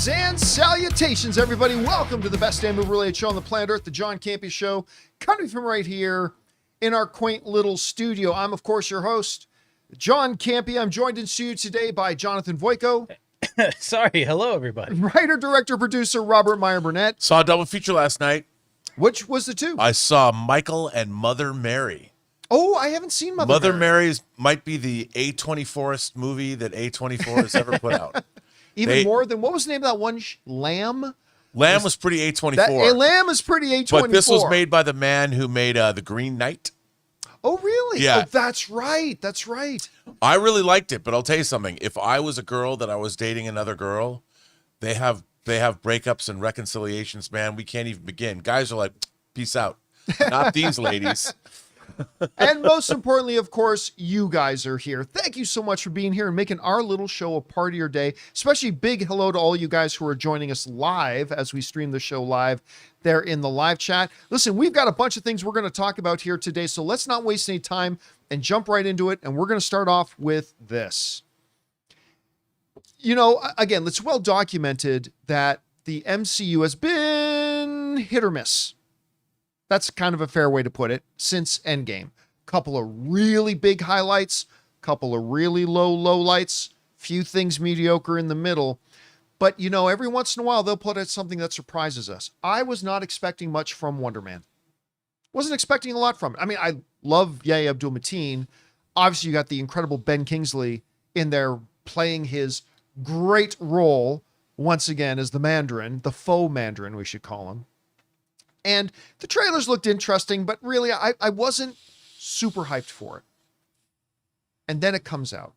Greetings and salutations, everybody. Welcome to the best damn movie-related show on the planet Earth, the John Campea Show, coming from right here in our quaint little studio. I'm, of course, your host, John Campea. I'm joined in studio today by Jonathan Voico. Sorry, hello, everybody. Writer, director, producer, Robert Meyer Burnett. Saw a double feature last night. Which was the two? I saw Michael and Mother Mary. Oh, I haven't seen Mother Mary. Mary might be the A24th movie that A24 has ever put out. Even more than, what was the name of that one? Lamb? Lamb was pretty A24. Lamb is pretty A24. But this was made by the man who made The Green Knight. Oh, really? Yeah. Oh, that's right. That's right. I really liked it, but I'll tell you something. If I was a girl that I was dating another girl, they have breakups and reconciliations, man. We can't even begin. Guys are like, peace out. Not these ladies. And most importantly, of course, you guys are here. Thank you so much for being here and making our little show a part of your day. Especially big hello to all you guys who are joining us live as we stream the show live there in the live chat. Listen, we've got a bunch of things we're going to talk about here today, so let's not waste any time and jump right into it. And we're going to start off with this. You know, again, it's well documented that the MCU has been hit or miss. That's kind of a fair way to put it since Endgame. Couple of really big highlights, couple of really low lights, few things mediocre in the middle. But, you know, every once in a while, they'll put out something that surprises us. I was not expecting much from Wonder Man. Wasn't expecting a lot from it. I mean, I love Yahya Abdul-Mateen. Obviously, you got the incredible Ben Kingsley in there playing his great role once again as the Mandarin, the faux Mandarin, we should call him. And the trailers looked interesting, but really, I wasn't super hyped for it. And then it comes out.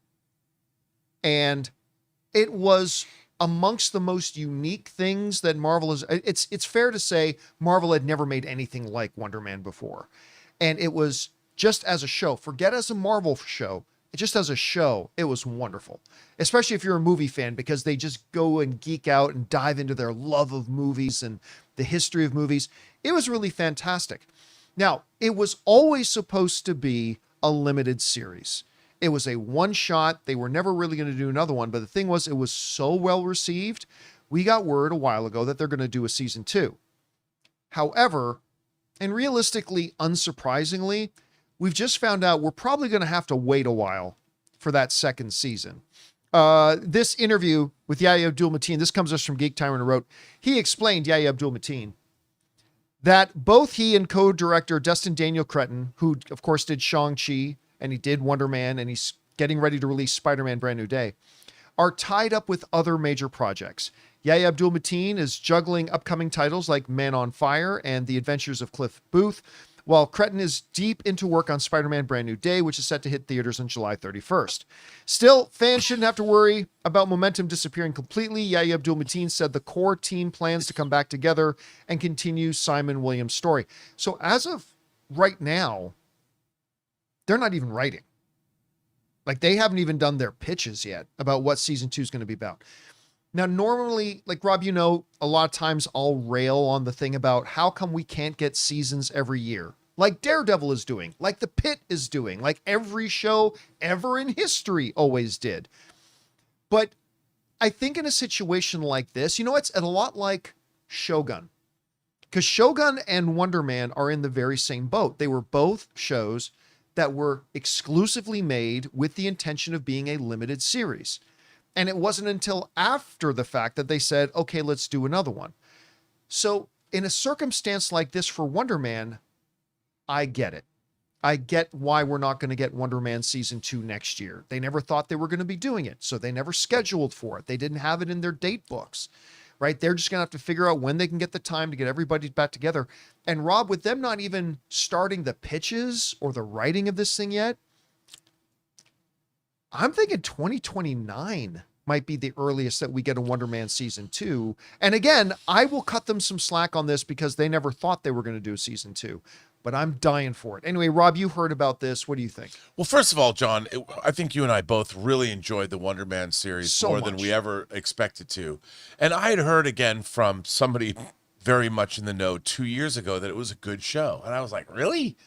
And it was amongst the most unique things that Marvel has. It's fair to say Marvel had never made anything like Wonder Man before. And it was just as a show. Forget as a Marvel show. Just as a show, it was wonderful. Especially if you're a movie fan, because they just go and geek out and dive into their love of movies and the history of movies. It was really fantastic. Now, it was always supposed to be a limited series. It was a one shot. They were never really going to do another one. But the thing was, it was so well received. We got word a while ago that they're going to do a season 2. However, and realistically, unsurprisingly, we've just found out we're probably going to have to wait a while for that second season. This interview with Yahya Abdul-Mateen, this comes us from Geek Tyrant, who wrote, he explained, Yahya Abdul-Mateen, that both he and co-director Destin Daniel Cretton, who of course did Shang-Chi and he did Wonder Man and he's getting ready to release Spider-Man Brand New Day, are tied up with other major projects. Yahya Abdul-Mateen is juggling upcoming titles like Man on Fire and The Adventures of Cliff Booth, while Cretton is deep into work on Spider-Man Brand New Day, which is set to hit theaters on July 31st. Still, fans shouldn't have to worry about momentum disappearing completely. Yahya Abdul-Mateen said the core team plans to come back together and continue Simon Williams' story. So as of right now, they're not even writing. Like, they haven't even done their pitches yet about what season 2 is going to be about. Now, normally, like Rob, you know, a lot of times I'll rail on the thing about how come we can't get seasons every year, like Daredevil is doing, like The Pit is doing, like every show ever in history always did. But I think in a situation like this, you know, it's a lot like Shogun, because Shogun and Wonder Man are in the very same boat. They were both shows that were exclusively made with the intention of being a limited series. And it wasn't until after the fact that they said, okay, let's do another one. So in a circumstance like this for Wonder Man, I get it. I get why we're not going to get Wonder Man season 2 next year. They never thought they were going to be doing it, so they never scheduled for it. They didn't have it in their date books, right? They're just going to have to figure out when they can get the time to get everybody back together. And Rob, with them not even starting the pitches or the writing of this thing yet, I'm thinking 2029 might be the earliest that we get a Wonder Man season 2. And again, I will cut them some slack on this because they never thought they were going to do a season 2, but I'm dying for it. Anyway, Rob, you heard about this. What do you think? Well, first of all, John, I think you and I both really enjoyed the Wonder Man series more than we ever expected to. And I had heard again from somebody very much in the know 2 years ago that it was a good show. And I was like, really?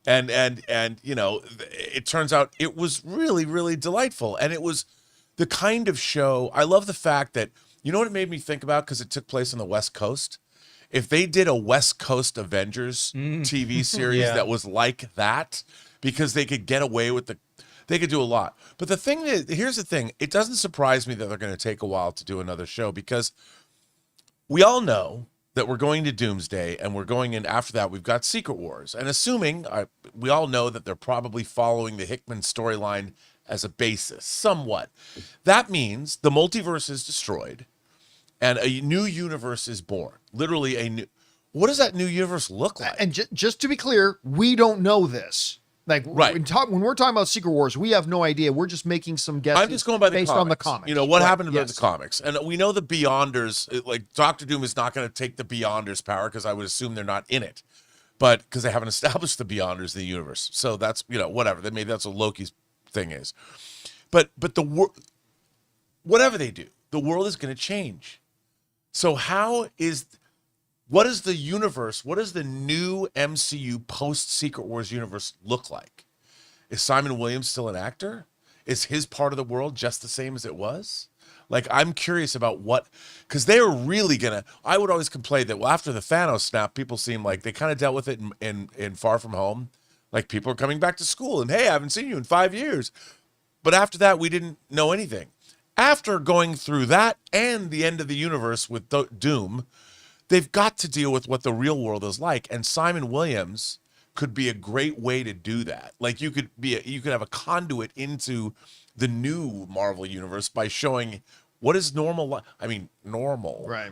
And you know, it turns out it was really, really delightful. And it was the kind of show, I love the fact that You know what it made me think about? Because it took place on the West Coast. If they did a West Coast Avengers TV series that was like that, because they could get away with they could do a lot. But the thing is, here's the thing. It doesn't surprise me that they're going to take a while to do another show, because we all know that we're going to Doomsday, and we're going in after that. We've got Secret Wars. And assuming, we all know that they're probably following the Hickman storyline as a basis, somewhat. That means the multiverse is destroyed, and a new universe is born. Literally a new. What does that new universe look like? And just to be clear, we don't know this. Like, right. When we're talking about Secret Wars, we have no idea. We're just making some guesses. I'm just going by the based comics. on the comics. You know, what happened to the comics. And we know the Beyonders, like Doctor Doom is not going to take the Beyonders power, because I would assume they're not in it. But because they haven't established the Beyonders in the universe. So that's, whatever. Maybe that's what Loki's thing is. But whatever they do, the world is going to change. So what is the universe? What does the new MCU post-Secret Wars universe look like? Is Simon Williams still an actor? Is his part of the world just the same as it was? Like, I'm curious about because they are really I would always complain that, well, after the Thanos snap, people seem like they kind of dealt with it in Far From Home. Like, people are coming back to school and, hey, I haven't seen you in 5 years. But after that, we didn't know anything. After going through that and the end of the universe with Doom, they've got to deal with what the real world is like. And Simon Williams could be a great way to do that. Like, you could have a conduit into the new Marvel universe by showing what is normal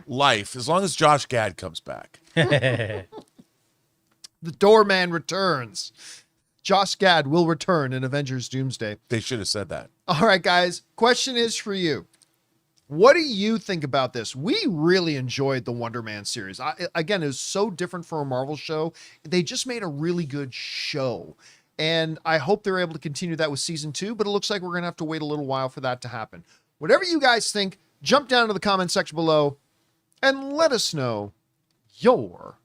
life, as long as Josh Gad comes back. The Doorman returns. Josh Gad will return in Avengers Doomsday. They should have said that. All right, guys. Question is for you. What do you think about this? We really enjoyed the Wonder Man series. Again, it was so different from a Marvel show. They just made a really good show. And I hope they're able to continue that with season 2, but it looks like we're going to have to wait a little while for that to happen. Whatever you guys think, jump down to the comment section below and let us know your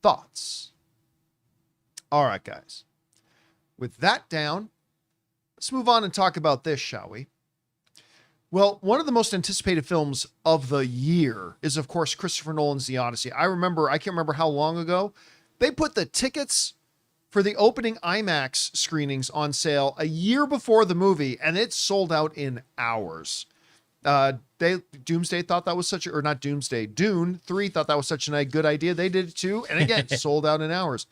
thoughts. All right, guys. With that down, let's move on and talk about this, shall we? Well, one of the most anticipated films of the year is, of course, Christopher Nolan's The Odyssey. I can't remember how long ago, they put the tickets for the opening IMAX screenings on sale a year before the movie, and it sold out in hours. Doomsday thought that was Dune 3 thought that was such a good idea. They did it too, and again, sold out in hours.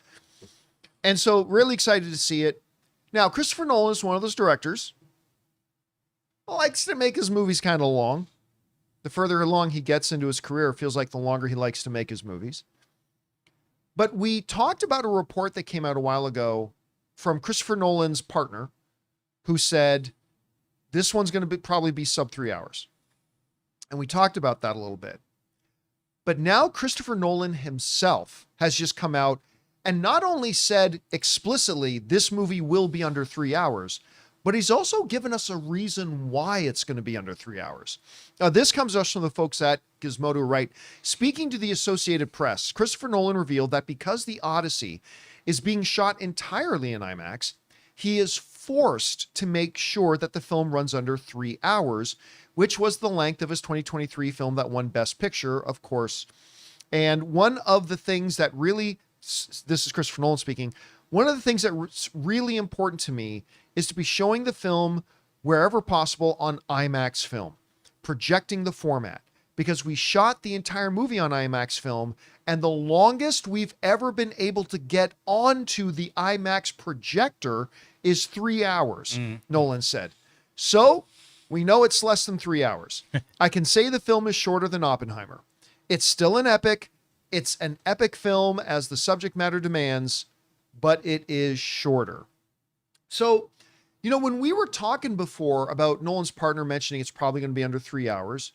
And so, really excited to see it. Now, Christopher Nolan is one of those directors likes to make his movies kind of long. The further along he gets into his career, it feels like the longer he likes to make his movies. But we talked about a report that came out a while ago from Christopher Nolan's partner, who said this one's going to probably be sub 3 hours. And we talked about that a little bit. But now Christopher Nolan himself has just come out and not only said explicitly this movie will be under 3 hours, but he's also given us a reason why it's going to be under 3 hours. Now, this comes us from the folks at Gizmodo Right. Speaking to the Associated Press, Christopher Nolan revealed that because the Odyssey is being shot entirely in IMAX, he is forced to make sure that the film runs under 3 hours, which was the length of his 2023 film that won Best Picture, of course. And one of the things that really, this is Christopher Nolan speaking, one of the things that's really important to me is to be showing the film wherever possible on IMAX film, projecting the format, because we shot the entire movie on IMAX film, and the longest we've ever been able to get onto the IMAX projector is 3 hours, Nolan said. So we know it's less than 3 hours. I can say the film is shorter than Oppenheimer. It's still an epic. It's an epic film as the subject matter demands, but it is shorter. So, when we were talking before about Nolan's partner mentioning it's probably going to be under 3 hours,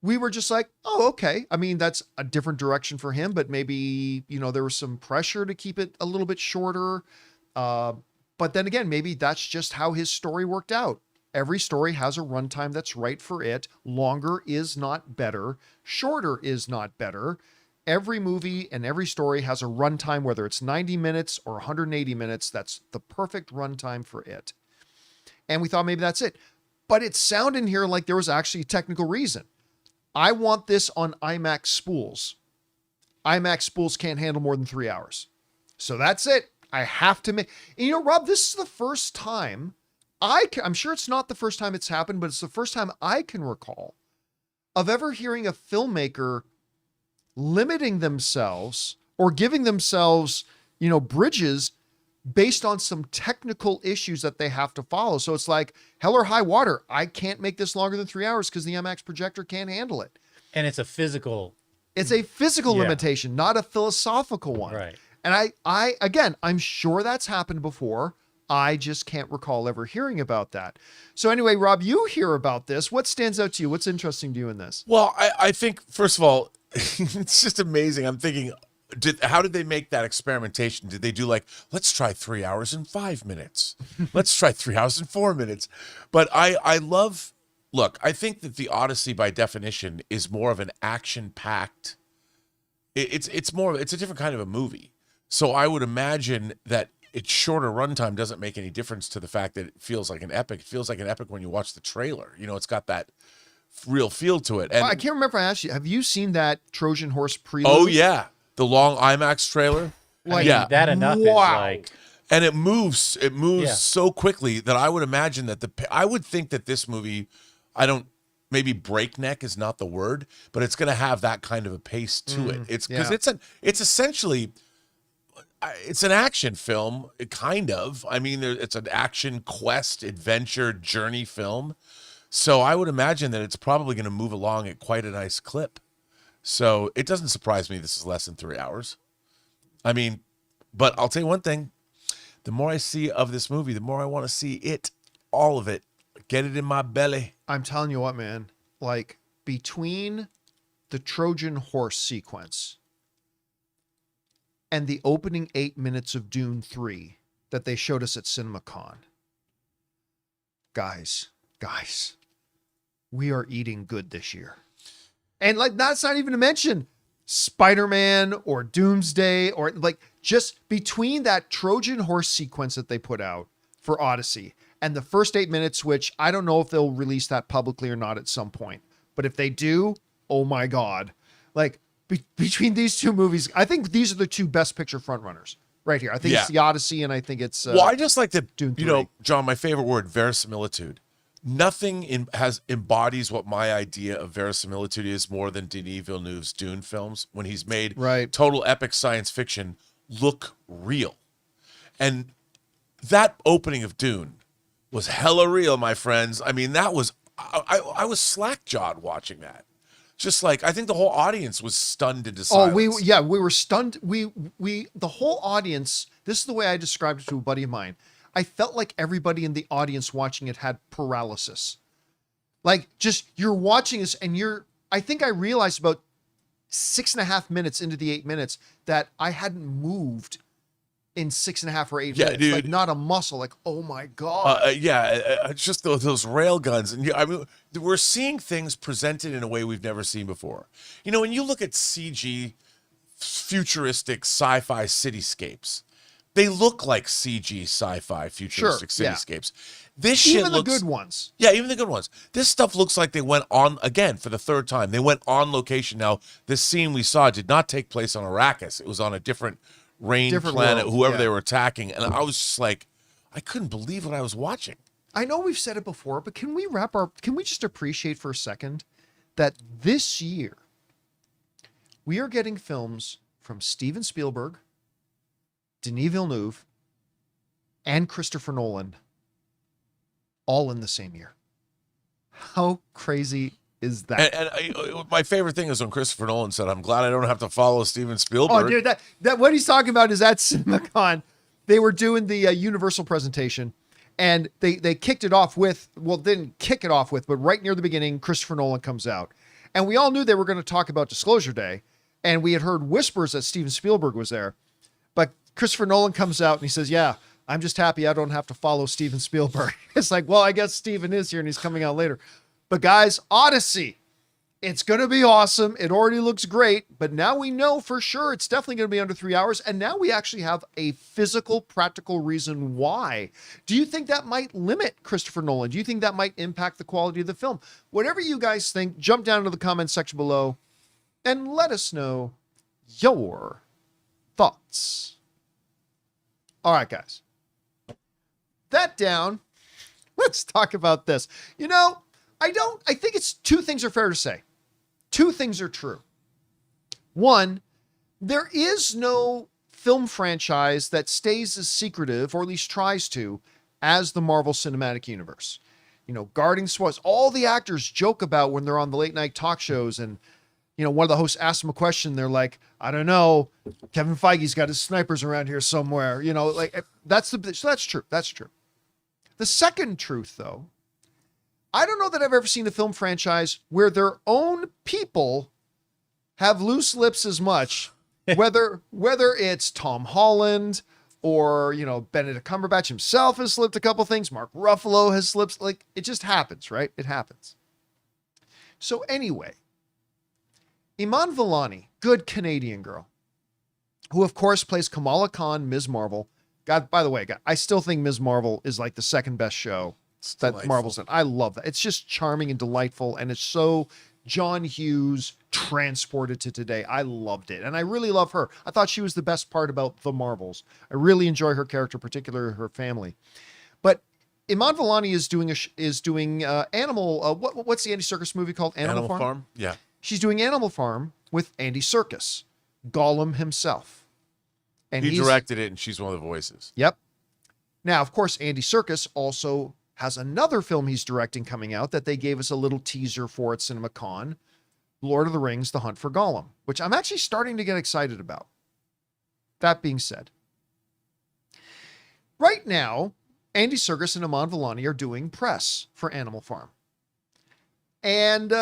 we were just like, oh, okay. I mean, that's a different direction for him, but maybe, there was some pressure to keep it a little bit shorter. But then again, maybe that's just how his story worked out. Every story has a runtime that's right for it. Longer is not better. Shorter is not better. Every movie and every story has a runtime, whether it's 90 minutes or 180 minutes. That's the perfect runtime for it. And we thought maybe that's it. But it sounded here like there was actually a technical reason. I want this on IMAX spools. IMAX spools can't handle more than 3 hours. So that's it. I have to make, and you know, Rob, this is the first time I'm sure it's not the first time it's happened, but it's the first time I can recall of ever hearing a filmmaker limiting themselves or giving themselves, you know, bridges based on some technical issues that they have to follow. So it's like hell or high water. I can't make this longer than 3 hours because the IMAX projector can't handle it. And it's a physical limitation, not a philosophical one. Right. And I again, I'm sure that's happened before. I just can't recall ever hearing about that. So anyway, Rob, you hear about this. What stands out to you? What's interesting to you in this? Well, I think, first of all, it's just amazing. I'm thinking, how did they make that experimentation? Did they do like, let's try 3 hours and 5 minutes. Let's try 3 hours and 4 minutes. But I think that the Odyssey by definition is more of an action-packed, it's a different kind of a movie. So I would imagine that its shorter runtime doesn't make any difference to the fact that it feels like an epic. It feels like an epic when you watch the trailer. You know, it's got that real feel to it. And I can't remember if I asked you, have you seen that Trojan Horse prelude? Oh yeah, the long IMAX trailer. Like, yeah, that enough is like, and it moves so quickly that I would imagine that I would think that this movie, maybe breakneck is not the word, but it's going to have that kind of a pace to it. It's because it's essentially, it's an action film, kind of. I mean, it's an action quest, adventure, journey film. So I would imagine that it's probably going to move along at quite a nice clip. So it doesn't surprise me this is less than 3 hours. I mean, but I'll tell you one thing. The more I see of this movie, the more I want to see it, all of it. Get it in my belly. I'm telling you what, man. Like, between the Trojan Horse sequence and the opening 8 minutes of Dune 3 that they showed us at CinemaCon. Guys, we are eating good this year. And like, that's not even to mention Spider-Man or Doomsday, or like, just between that Trojan Horse sequence that they put out for Odyssey and the first 8 minutes, which I don't know if they'll release that publicly or not at some point, but if they do, oh my God, like, between these two movies, I think these are the two best picture frontrunners right here. I think it's the Odyssey, and I think it's well, I just like the Dune 3. You know, John, my favorite word, verisimilitude. Nothing embodies what my idea of verisimilitude is more than Denis Villeneuve's Dune films, when he's made total epic science fiction look real. And that opening of Dune was hella real, my friends. I mean, that was I was slack-jawed watching that. Just like, I think the whole audience was stunned into silence. We were stunned. The whole audience, this is the way I described it to a buddy of mine. I felt like everybody in the audience watching it had paralysis. Like, just, you're watching this and I think I realized about 6.5 minutes into the 8 minutes that I hadn't moved in 6.5 or 8 minutes. Dude. Like, not a muscle. Like, oh my God. It's just those rail guns. And I mean, we're seeing things presented in a way we've never seen before. You know, when you look at CG, futuristic sci-fi cityscapes, they look like CG sci-fi futuristic cityscapes. This shit even looks, the good ones. Yeah, even the good ones. This stuff looks like they went on, again, for the third time. They went on location. Now, this scene we saw did not take place on Arrakis. It was on a different planet, world, whoever they were attacking. And I was just like, I couldn't believe what I was watching. I know we've said it before, but can we just appreciate for a second that this year we are getting films from Steven Spielberg, Denis Villeneuve, and Christopher Nolan all in the same year. How crazy is that? And my favorite thing is when Christopher Nolan said, "I'm glad I don't have to follow Steven Spielberg." Oh, dude, that what he's talking about is at CinemaCon. They were doing the Universal presentation, and they kicked it off with, well, didn't kick it off with, but right near the beginning, Christopher Nolan comes out. And we all knew they were going to talk about Disclosure Day, and we had heard whispers that Steven Spielberg was there. But Christopher Nolan comes out and he says, "Yeah, I'm just happy I don't have to follow Steven Spielberg." It's like, well, I guess Steven is here and he's coming out later. But guys, Odyssey, It's going to be awesome. It already looks great, but now we know for sure it's definitely going to be under 3 hours. And now we actually have a physical, practical reason why. Do you think that might limit Christopher Nolan? Do you think that might impact the quality of the film? Whatever you guys think, jump down to the comments section below and let us know your thoughts. All right, guys. That down. Let's talk about this. You know, I think it's two things are fair to say. Two things are true. One, there is no film franchise that stays as secretive, or at least tries to, as the Marvel Cinematic Universe. You know, guarding swats. All the actors joke about when they're on the late night talk shows and, you know, one of the hosts asks them a question. They're like, I don't know. Kevin Feige's got his snipers around here somewhere. You know, like so that's true. That's true. The second truth, though, I don't know that I've ever seen a film franchise where their own people have loose lips as much, whether it's Tom Holland or, you know, Benedict Cumberbatch himself has slipped a couple things. Mark Ruffalo has slipped. Like, it just happens, right? It happens. So anyway, Iman Vellani, good Canadian girl, who of course plays Kamala Khan, Ms. Marvel. God, by the way, God, I still think Ms. Marvel is like the second best show that Marvel's in. I love that. It's just charming and delightful, and it's so John Hughes transported to today. I loved it, and I really love her. I thought she was the best part about the Marvels. I really enjoy her character, particularly her family. But Iman Vellani is doing Animal. What's the Andy Serkis movie called? Animal Farm. Yeah, she's doing Animal Farm with Andy Serkis, Gollum himself. And he directed it, and she's one of the voices. Yep. Now, of course, Andy Serkis also has another film he's directing coming out that they gave us a little teaser for at CinemaCon, Lord of the Rings, The Hunt for Gollum, which I'm actually starting to get excited about. That being said, right now, Andy Serkis and Iman Vellani are doing press for Animal Farm. And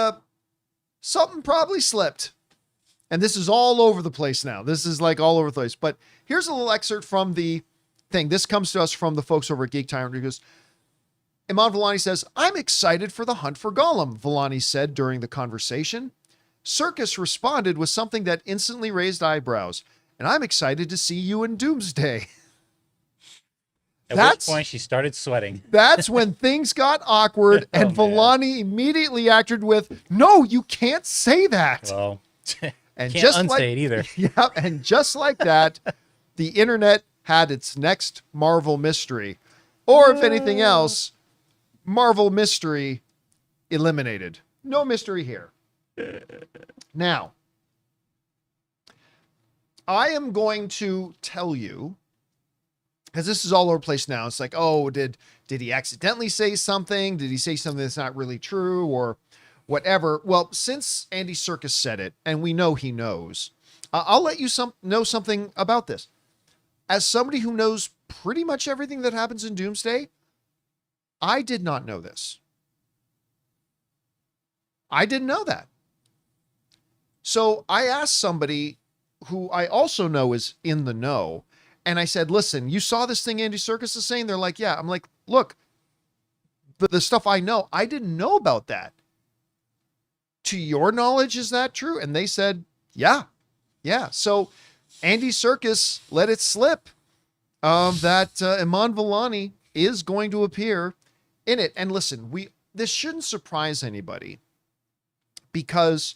something probably slipped. And this is all over the place now. This is like all over the place. But here's a little excerpt from the thing. This comes to us from the folks over at Geek Tyrant, because Iman Vellani says, I'm excited for The Hunt for Gollum, Vellani said during the conversation. Serkis responded with something that instantly raised eyebrows. And I'm excited to see you in Doomsday. At which point she started sweating. That's when things got awkward, and Vellani immediately acted with, no, you can't say that. Well, and can't just unsay like, it either. Yeah, and just like that, the internet had its next Marvel mystery. Or if anything else, Marvel mystery eliminated. No mystery here. Now, I am going to tell you, because this is all over the place now. It's like, oh, did he accidentally say something? Did he say something that's not really true or whatever? Well, since Andy Serkis said it, and we know he knows, I'll let you know something about this. As somebody who knows pretty much everything that happens in Doomsday, I did not know this. I didn't know that. So I asked somebody who I also know is in the know, and I said, listen, you saw this thing Andy Serkis is saying? They're like, yeah. I'm like, look, the stuff I know, I didn't know about that. To your knowledge, is that true? And they said, yeah. Yeah. So Andy Serkis let it slip that Iman Vellani is going to appear in it. And listen, this shouldn't surprise anybody, because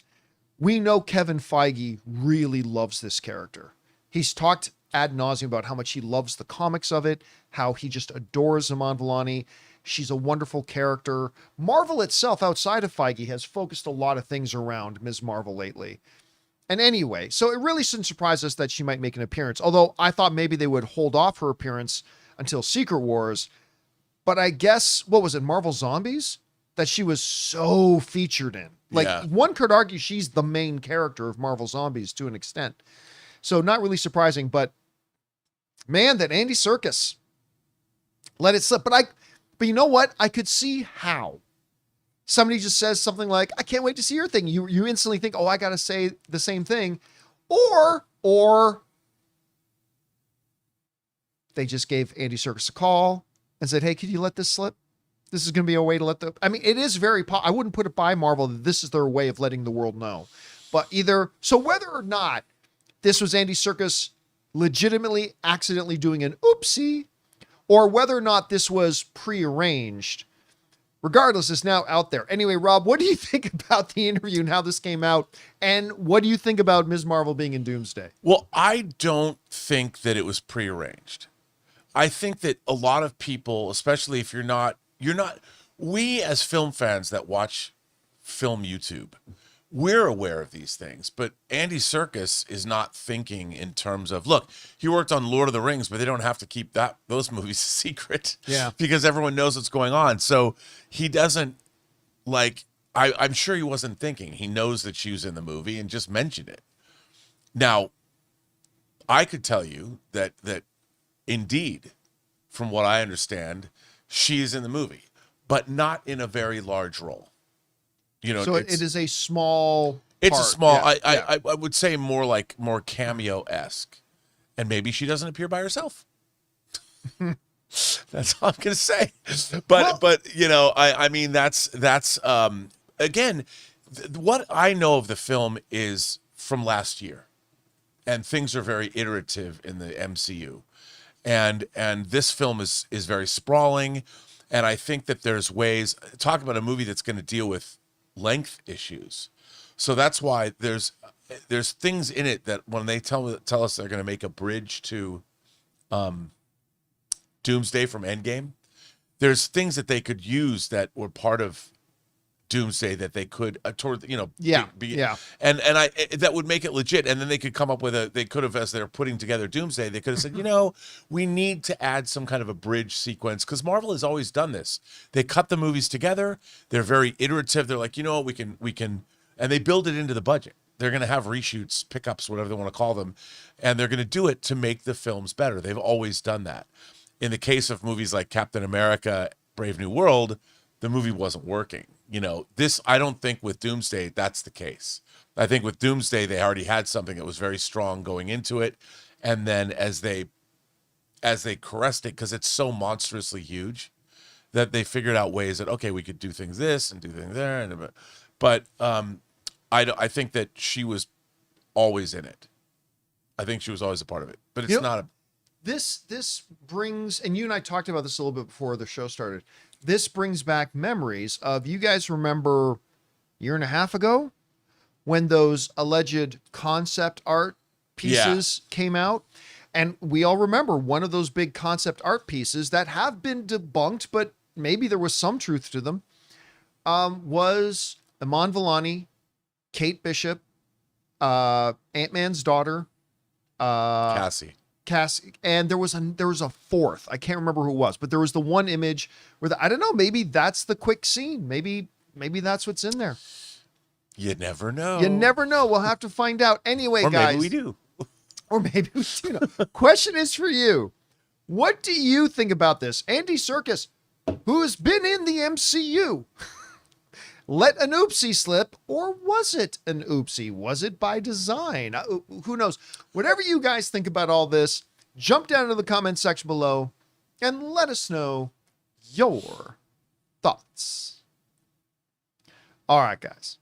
we know Kevin Feige really loves this character. He's talked ad nauseum about how much he loves the comics of it, how he just adores Iman Vellani. She's a wonderful character. Marvel itself, outside of Feige, has focused a lot of things around Ms. Marvel lately. And anyway, so it really shouldn't surprise us that she might make an appearance, although I thought maybe they would hold off her appearance until Secret Wars. But I guess, what was it, Marvel Zombies? That she was so featured in. Like, one could argue she's the main character of Marvel Zombies to an extent. So not really surprising, but man, that Andy Serkis let it slip. But you know what? I could see how. Somebody just says something like, I can't wait to see your thing. You instantly think, oh, I got to say the same thing. Or they just gave Andy Serkis a call and said, hey, could you let this slip? This is going to be a way to let I mean, it is I wouldn't put it by Marvel that this is their way of letting the world know. But so whether or not this was Andy Serkis legitimately accidentally doing an oopsie, or whether or not this was prearranged, regardless, it's now out there. Anyway, Rob, what do you think about the interview and how this came out? And what do you think about Ms. Marvel being in Doomsday? Well, I don't think that it was prearranged. I think that a lot of people, especially if you're not, we as film fans that watch film YouTube, we're aware of these things, but Andy Serkis is not thinking in terms of, look, he worked on Lord of the Rings, but they don't have to keep those movies secret, because everyone knows what's going on. So he doesn't I'm sure he wasn't thinking. He knows that she was in the movie and just mentioned it. Now, I could tell you that indeed, from what I understand, she is in the movie, but not in a very large role. So it is a small. It's part. a small. Yeah, I would say more cameo-esque, and maybe she doesn't appear by herself. That's all I'm gonna say. But I mean that's again, what I know of the film is from last year, and things are very iterative in the MCU, and this film is very sprawling, and I think that there's ways talk about a movie that's going to deal with length issues. So that's why there's things in it that when they tell us they're going to make a bridge to Doomsday from Endgame, there's things that they could use that were part of Doomsday that they could and I that would make it legit. And then they could come up with they could have, as they're putting together Doomsday, they could have said, we need to add some kind of a bridge sequence, because Marvel has always done this. They cut the movies together. They're very iterative. They're like, we can, and they build it into the budget. They're going to have reshoots, pickups, whatever they want to call them, and they're going to do it to make the films better. They've always done that. In the case of movies like Captain America, Brave New World, the movie wasn't working. This, I don't think with Doomsday, that's the case. I think with Doomsday, they already had something that was very strong going into it. And then as they caressed it, because it's so monstrously huge, that they figured out ways that, okay, we could do things this and do things there. But I think that she was always in it. I think she was always a part of it. But it's not a... This brings, and you and I talked about this a little bit before the show started, this brings back memories of, you guys remember a year and a half ago when those alleged concept art pieces came out? And we all remember one of those big concept art pieces that have been debunked, but maybe there was some truth to them, was Iman Vellani, Kate Bishop, Ant-Man's daughter, Cassie, and there was a fourth. I can't remember who it was, but there was the one image where I don't know, maybe that's the quick scene. Maybe that's what's in there. You never know. We'll have to find out. Anyway, or guys. Maybe we do. Or maybe we do know. Question is for you. What do you think about this? Andy Serkis, who has been in the MCU, let an oopsie slip, or was it an oopsie? Was it by design? Who knows? Whatever you guys think about all this, jump down into the comment section below and let us know your thoughts. All right, guys.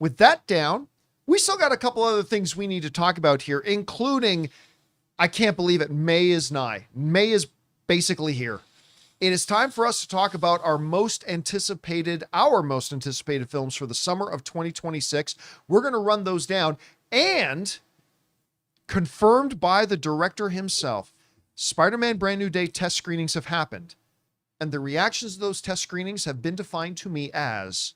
With that down, we still got a couple other things we need to talk about here, including, I can't believe it, May is nigh. May is basically here. It is time for us to talk about our most anticipated films for the summer of 2026. We're going to run those down, and confirmed by the director himself, Spider-Man Brand New Day test screenings have happened, and the reactions to those test screenings have been defined to me as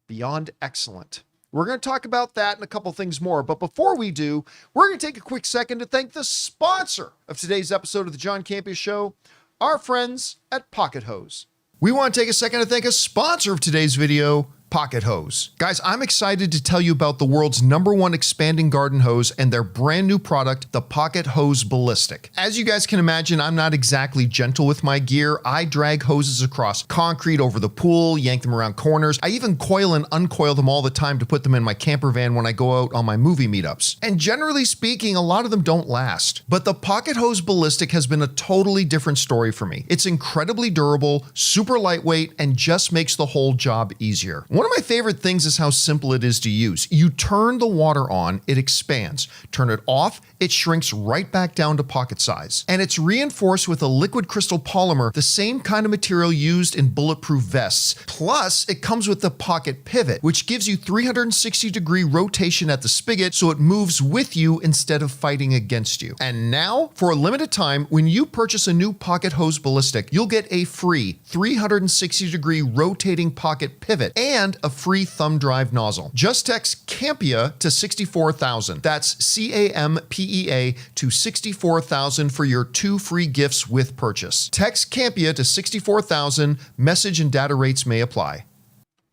beyond excellent. We're going to talk about that and a couple things more. But before we do, we're going to take a quick second to thank the sponsor of today's episode of the John Campea Show, our friends at Pocket Hose. We want to take a second to thank a sponsor of today's video, Pocket Hose. Guys, I'm excited to tell you about the world's #1 expanding garden hose and their brand new product, the Pocket Hose Ballistic. As you guys can imagine, I'm not exactly gentle with my gear. I drag hoses across concrete over the pool, yank them around corners. I even coil and uncoil them all the time to put them in my camper van when I go out on my movie meetups. And generally speaking, a lot of them don't last. But the Pocket Hose Ballistic has been a totally different story for me. It's incredibly durable, super lightweight, and just makes the whole job easier. One of my favorite things is how simple it is to use. You turn the water on, it expands. Turn it off, it shrinks right back down to pocket size. And it's reinforced with a liquid crystal polymer, the same kind of material used in bulletproof vests. Plus, it comes with the pocket pivot, which gives you 360-degree rotation at the spigot so it moves with you instead of fighting against you. And now, for a limited time, when you purchase a new Pocket Hose Ballistic, you'll get a free 360-degree rotating pocket pivot and a free thumb drive nozzle. Just text Campea to 64,000. That's CAMPEA to 64,000 for your 2 free gifts with purchase. Text Campea to 64,000. Message and data rates may apply.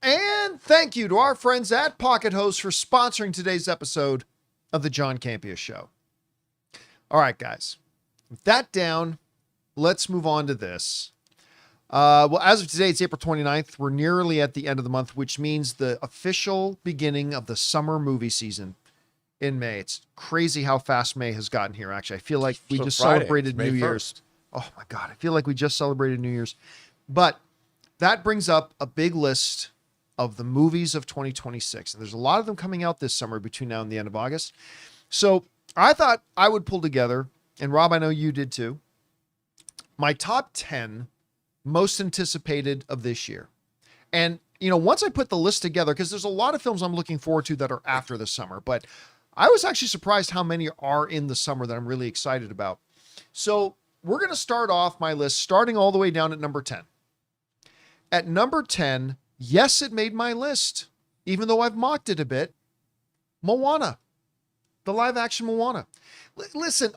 And thank you to our friends at Pocket Hose for sponsoring today's episode of the John Campea Show. All right, guys. With that down, let's move on to this. Well, as of today, it's April 29th. We're nearly at the end of the month, which means the official beginning of the summer movie season in May. It's crazy how fast May has gotten here, actually. I feel like we just celebrated New Year's. Oh, my God. I feel like we just celebrated New Year's. But that brings up a big list of the movies of 2026. And there's a lot of them coming out this summer between now and the end of August. So I thought I would pull together, and Rob, I know you did too, my top 10 most anticipated of this year. And, once I put the list together, because there's a lot of films I'm looking forward to that are after the summer, but I was actually surprised how many are in the summer that I'm really excited about. So we're going to start off my list starting all the way down at number 10. At number 10, yes, it made my list, even though I've mocked it a bit. Moana, the live action Moana. Listen,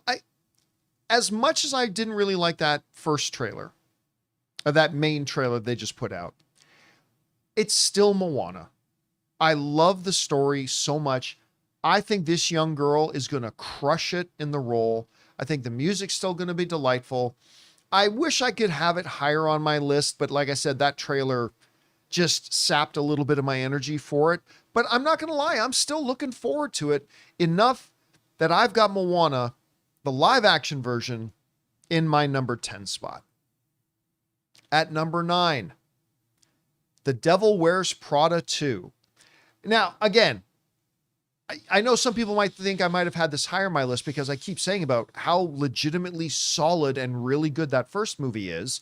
as much as I didn't really like that first trailer, or that main trailer they just put out, it's still Moana. I love the story so much. I think this young girl is going to crush it in the role. I think the music's still going to be delightful. I wish I could have it higher on my list, but like I said, that trailer just sapped a little bit of my energy for it. But I'm not going to lie, I'm still looking forward to it enough that I've got Moana, the live action version, in my number 10 spot. At number 9, The Devil Wears Prada 2. Now, again, I know some people might think I might have had this higher on my list because I keep saying about how legitimately solid and really good that first movie is.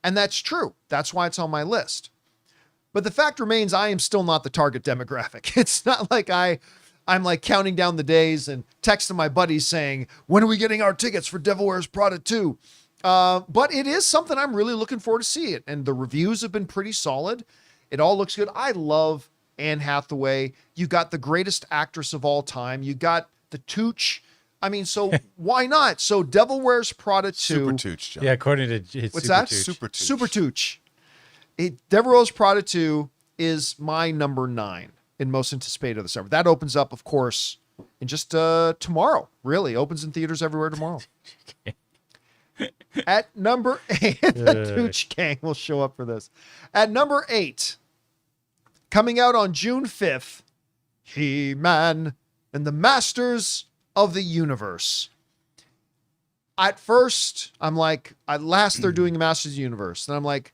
And that's true. That's why it's on my list. But the fact remains, I am still not the target demographic. It's not like I'm like counting down the days and texting my buddies saying, when are we getting our tickets for Devil Wears Prada 2? But it is something I'm really looking forward to see it. And the reviews have been pretty solid. It all looks good. I love Anne Hathaway. You got the greatest actress of all time. You got the Tooch. I mean, so why not? So Devil Wears Prada 2. Super Tooch, John. Yeah, according to it's What's Super that? Tooch. Super Tooch. Super Tooch. Devil Wears Prada 2 is my number 9 in most anticipated of the summer. That opens up, of course, in just tomorrow. Really opens in theaters everywhere tomorrow. At number 8, the Tooch Gang will show up for this. At number 8, coming out on June 5th, He-Man and the Masters of the Universe. At first, I'm like, at last they're doing the Masters of the Universe. And I'm like,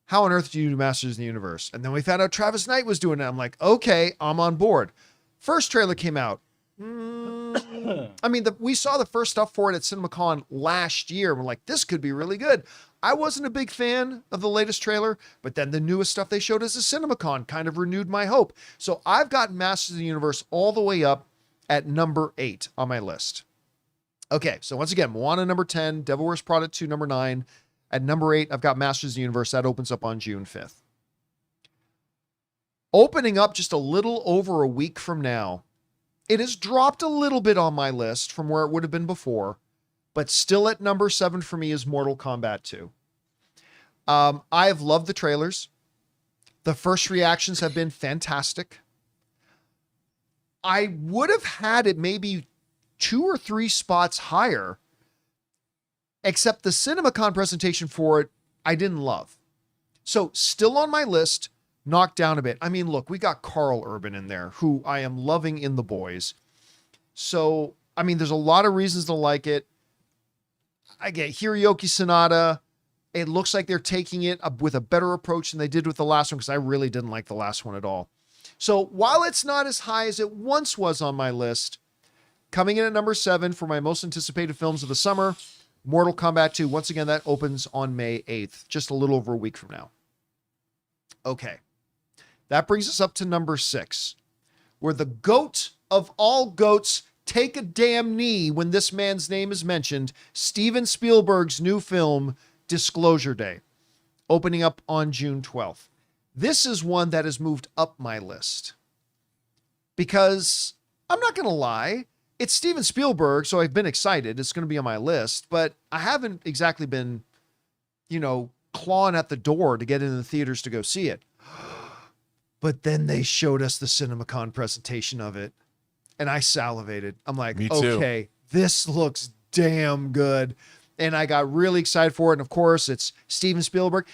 how on earth do you do Masters of the Universe? And then we found out Travis Knight was doing it. I'm like, okay, I'm on board. First trailer came out. I mean, we saw the first stuff for it at CinemaCon last year. We're like, this could be really good. I wasn't a big fan of the latest trailer, but then the newest stuff they showed us at CinemaCon kind of renewed my hope. So I've got Masters of the Universe all the way up at number 8 on my list. Okay, so once again, Moana number 10, Devil Wears Prada 2 number 9. At number 8, I've got Masters of the Universe. That opens up on June 5th. Opening up just a little over a week from now, it has dropped a little bit on my list from where it would have been before, but still at number 7 for me is Mortal Kombat 2. I have loved the trailers. The first reactions have been fantastic. I would have had it maybe 2 or 3 spots higher, except the CinemaCon presentation for it, I didn't love. So still on my list, knocked down a bit. I mean, look, we got Carl Urban in there, who I am loving in The Boys. So, I mean, there's a lot of reasons to like it. I get Hiroyuki Sanada. It looks like they're taking it with a better approach than they did with the last one, because I really didn't like the last one at all. So while it's not as high as it once was on my list, coming in at number 7 for my most anticipated films of the summer, Mortal Kombat 2. Once again, that opens on May 8th, just a little over a week from now. Okay. That brings us up to number 6, where the goat of all goats, take a damn knee when this man's name is mentioned, Steven Spielberg's new film, Disclosure Day, opening up on June 12th. This is one that has moved up my list because I'm not going to lie, it's Steven Spielberg, so I've been excited. It's going to be on my list, but I haven't exactly been, clawing at the door to get into the theaters to go see it. But then they showed us the CinemaCon presentation of it, and I salivated. I'm like, okay, this looks damn good. And I got really excited for it. And of course, it's Steven Spielberg.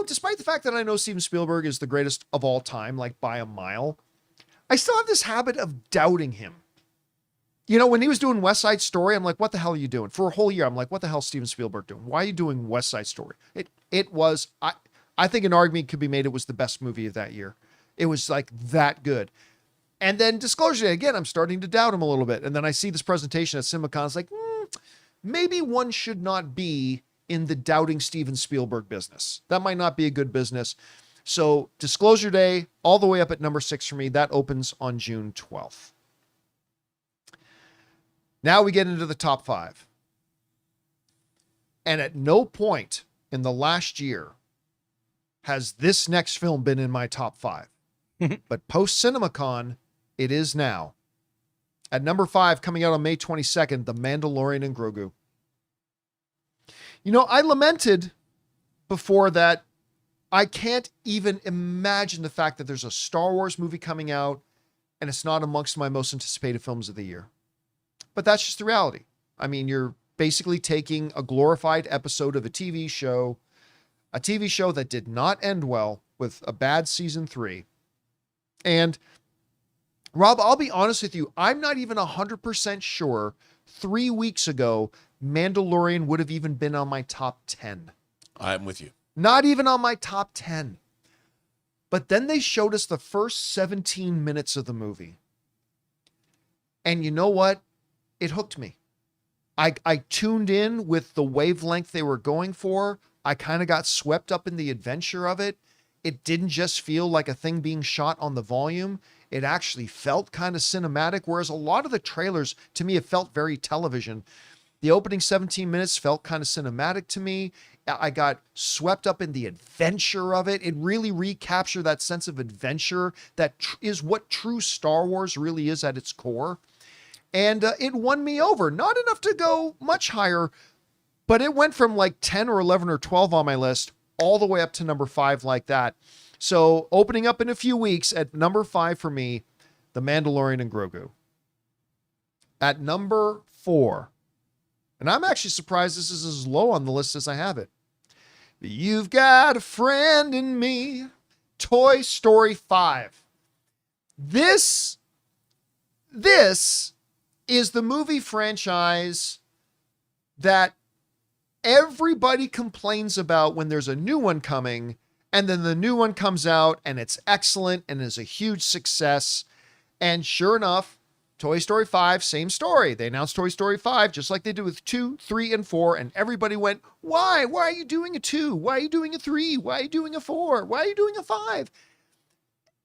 Despite the fact that I know Steven Spielberg is the greatest of all time, like by a mile, I still have this habit of doubting him. When he was doing West Side Story, I'm like, what the hell are you doing? For a whole year, I'm like, what the hell is Steven Spielberg doing? Why are you doing West Side Story? It was, I think an argument could be made it was the best movie of that year. It was like that good. And then Disclosure Day, again, I'm starting to doubt him a little bit. And then I see this presentation at CinemaCon. It's like, maybe one should not be in the doubting Steven Spielberg business. That might not be a good business. So Disclosure Day, all the way up at number 6 for me. That opens on June 12th. Now we get into the top 5. And at no point in the last year has this next film been in my top 5. But post CinemaCon, it is now. At number 5, coming out on May 22nd, The Mandalorian and Grogu. I lamented before that I can't even imagine the fact that there's a Star Wars movie coming out and it's not amongst my most anticipated films of the year. But that's just the reality. I mean, you're basically taking a glorified episode of a TV show that did not end well with a bad season 3. And Rob, I'll be honest with you. I'm not even 100% sure 3 weeks ago, Mandalorian would have even been on my top 10. I'm with you. Not even on my top 10. But then they showed us the first 17 minutes of the movie. And you know what? It hooked me. I tuned in with the wavelength they were going for. I kind of got swept up in the adventure of it. It didn't just feel like a thing being shot on the volume. It actually felt kind of cinematic, whereas a lot of the trailers, to me, it felt very television. The opening 17 minutes felt kind of cinematic to me. I got swept up in the adventure of it. It really recaptured that sense of adventure that is what true Star Wars really is at its core. And it won me over. Not enough to go much higher, but it went from like 10 or 11 or 12 on my list all the way up to number 5 like that. So opening up in a few weeks at number 5 for me, The Mandalorian and Grogu. At number 4, and I'm actually surprised this is as low on the list as I have it. You've Got a Friend in Me, Toy Story 5. This is the movie franchise that everybody complains about when there's a new one coming, and then the new one comes out and it's excellent and is a huge success. And sure enough, Toy Story 5, same story. They announced Toy Story 5 just like they did with 2, 3, and 4, and everybody went, why? Why are you doing a 2? Why are you doing a 3? Why are you doing a 4? Why are you doing a 5?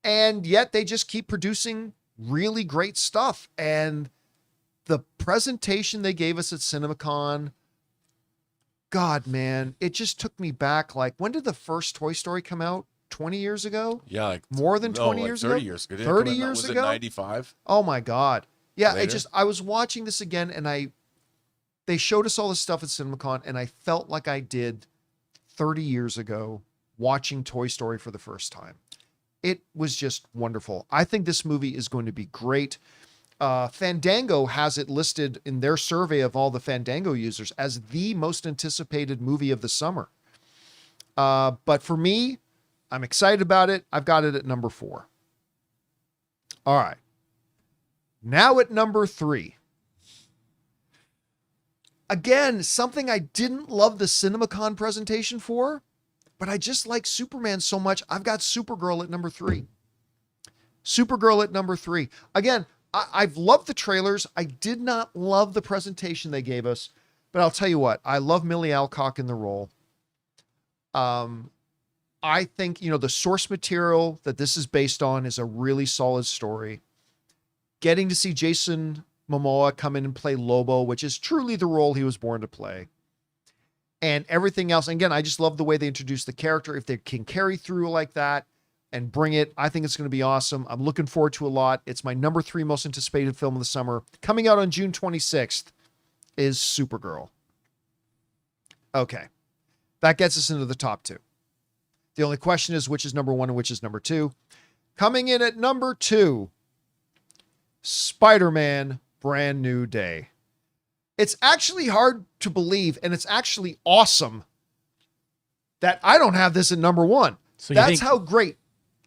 And yet they just keep producing really great stuff. And the presentation they gave us at CinemaCon, God, man, it just took me back. Like, when did the first Toy Story come out? 20 years ago? Yeah. Like, more than 20 years 30 ago? years ago. 30 years ago? ago? Was it 95? Oh my God. Yeah. Later? I was watching this again and they showed us all this stuff at CinemaCon and I felt like I did 30 years ago watching Toy Story for the first time. It was just wonderful. I think this movie is going to be great. Fandango has it listed in their survey of all the Fandango users as the most anticipated movie of the summer. But for me, I'm excited about it. I've got it at number 4. All right. Now at number 3. Again, something I didn't love the CinemaCon presentation for, but I just like Superman so much. I've got Supergirl at number 3. Supergirl at number 3. Again, I've loved the trailers. I did not love the presentation they gave us, but I'll tell you what, I love Millie Alcock in the role. I think, the source material that this is based on is a really solid story. Getting to see Jason Momoa come in and play Lobo, which is truly the role he was born to play. And everything else. And again, I just love the way they introduce the character. If they can carry through like that and bring it, I think it's going to be awesome. I'm looking forward to a lot. It's my number 3 most anticipated film of the summer. Coming out on June 26th is Supergirl. Okay. That gets us into the top 2. The only question is which is number 1 and which is number 2. Coming in at number 2, Spider-Man Brand New Day. It's actually hard to believe, and it's actually awesome that I don't have this at number 1. So that's how great.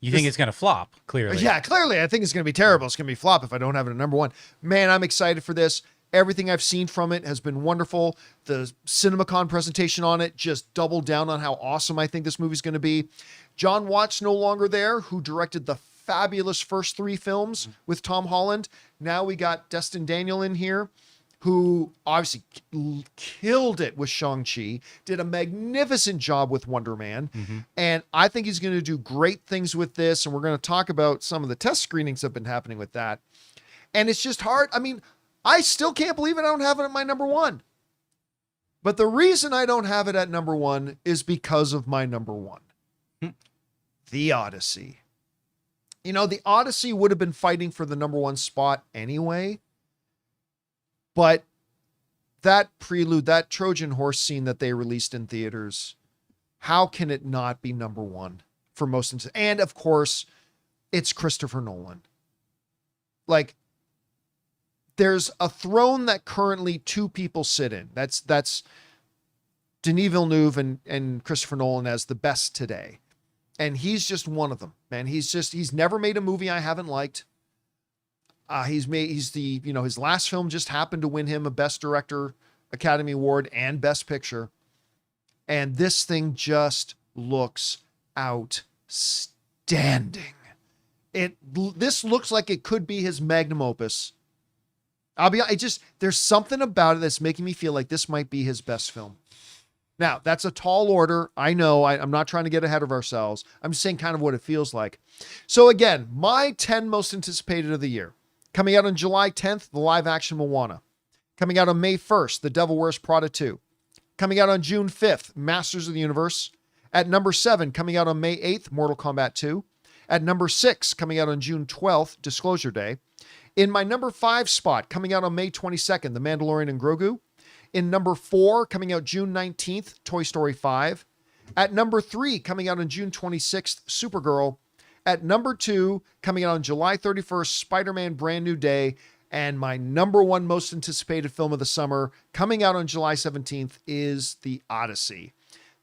You think it's going to flop, clearly. Yeah, clearly. I think it's going to be terrible. It's going to be flop if I don't have it at number 1. Man, I'm excited for this. Everything I've seen from it has been wonderful. The CinemaCon presentation on it just doubled down on how awesome I think this movie's going to be. John Watt's no longer there, who directed the fabulous first 3 films with Tom Holland. Now we got Destin Daniel in here, who obviously killed it with Shang-Chi, did a magnificent job with Wonder Man. And I think he's going to do great things with this. And we're going to talk about some of the test screenings that have been happening with that. And it's just hard. I mean, I still can't believe it. I don't have it at my number 1. But the reason I don't have it at number 1 is because of my number 1. The Odyssey. The Odyssey would have been fighting for the number 1 spot anyway. But that prelude, that Trojan horse scene that they released in theaters, how can it not be number 1 for most? And of course, it's Christopher Nolan. Like, there's a throne that currently 2 people sit in. That's Denis Villeneuve and Christopher Nolan as the best today. And he's just one of them, man. He's never made a movie I haven't liked. His last film just happened to win him a Best Director Academy Award and Best Picture. And this thing just looks outstanding. This looks like it could be his magnum opus. There's something about it that's making me feel like this might be his best film. Now, that's a tall order. I know. I'm not trying to get ahead of ourselves. I'm just saying kind of what it feels like. So again, my 10 most anticipated of the year. Coming out on July 10th, the live-action Moana. Coming out on May 1st, The Devil Wears Prada 2. Coming out on June 5th, Masters of the Universe. At number 7, coming out on May 8th, Mortal Kombat 2. At number 6, coming out on June 12th, Disclosure Day. In my number 5 spot, coming out on May 22nd, The Mandalorian and Grogu. In number 4, coming out June 19th, Toy Story 5. At number 3, coming out on June 26th, Supergirl. At number 2, coming out on July 31st, Spider-Man Brand New Day. And my number 1 most anticipated film of the summer, coming out on July 17th, is The Odyssey.